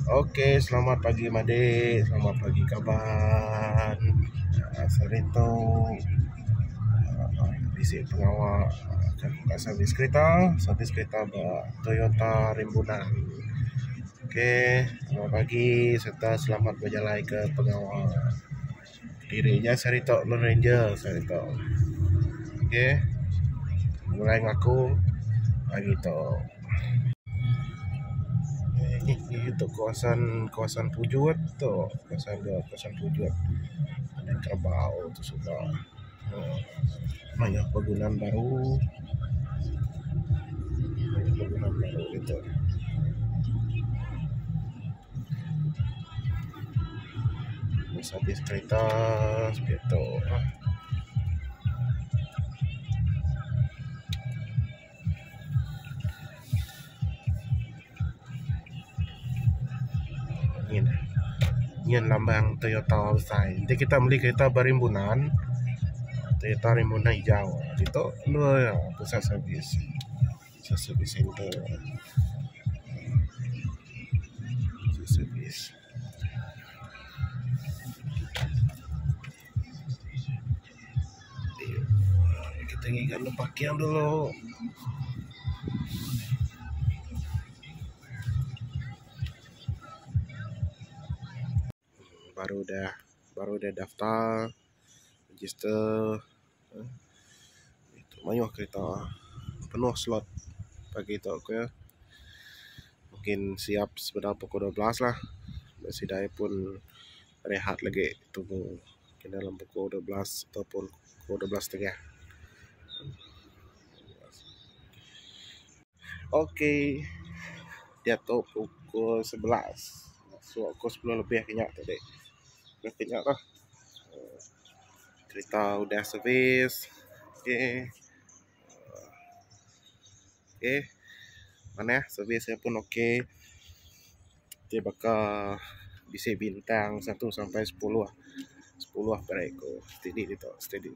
Okey, selamat pagi Madik, selamat pagi kaban. Sarito bisik pengawal kat servis kereta Toyota Rimbunan. Okey, selamat pagi serta selamat berjalan ke pengawal. Dirinya Sarito Lone Ranger Sarito. Okey. Mulai ngaku pagi tu. Ini untuk kawasan Pujuat tu, kawasan Pujuat. Ada Kerbau tu sudah. Banyak bangunan baru gitu. Habis kereta seperti itu. Ini lambang Toyota besar. Nanti kita beli kereta Rimbunan, Toyota Rimbunan hijau. Itu lu pusat servis center. Servis. Kita ingat pakaian dulu. Baru dah daftar register. Itu banyak kereta penuh slot pagi tu aku ya. Mungkin siap sebentar pukul 12 lah. Masih dah pun rehat lagi tunggu mungkin dalam pukul 12 ataupun pukul 12.30. Okey. Dia tu pukul 11. So aku 10 lebih kenyak tadi. Dah kenyak lah. Kereta udah servis. Okey. Mana servisnya pun okey. Dia bakal bisik bintang 1 sampai 10 lah. 10 lah per ekor. Steady.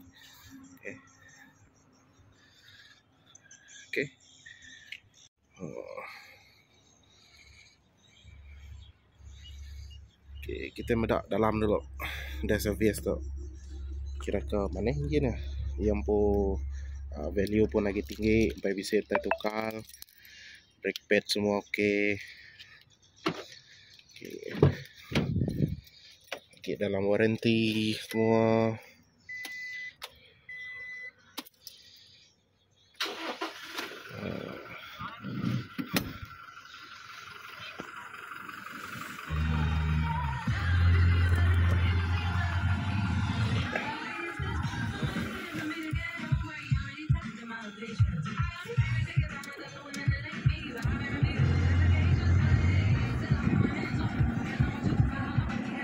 Okey. Okey, kita medak dalam dulu. Dah servis tu. Kira ke mana je ni? Yang pun value pun lagi tinggi, sampai bisa tertukar. Brake pad semua okey. Okey, dalam warranty semua.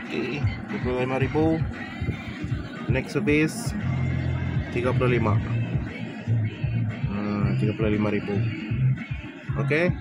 Okey, 25,000. Next service 35. 35,000. Okey.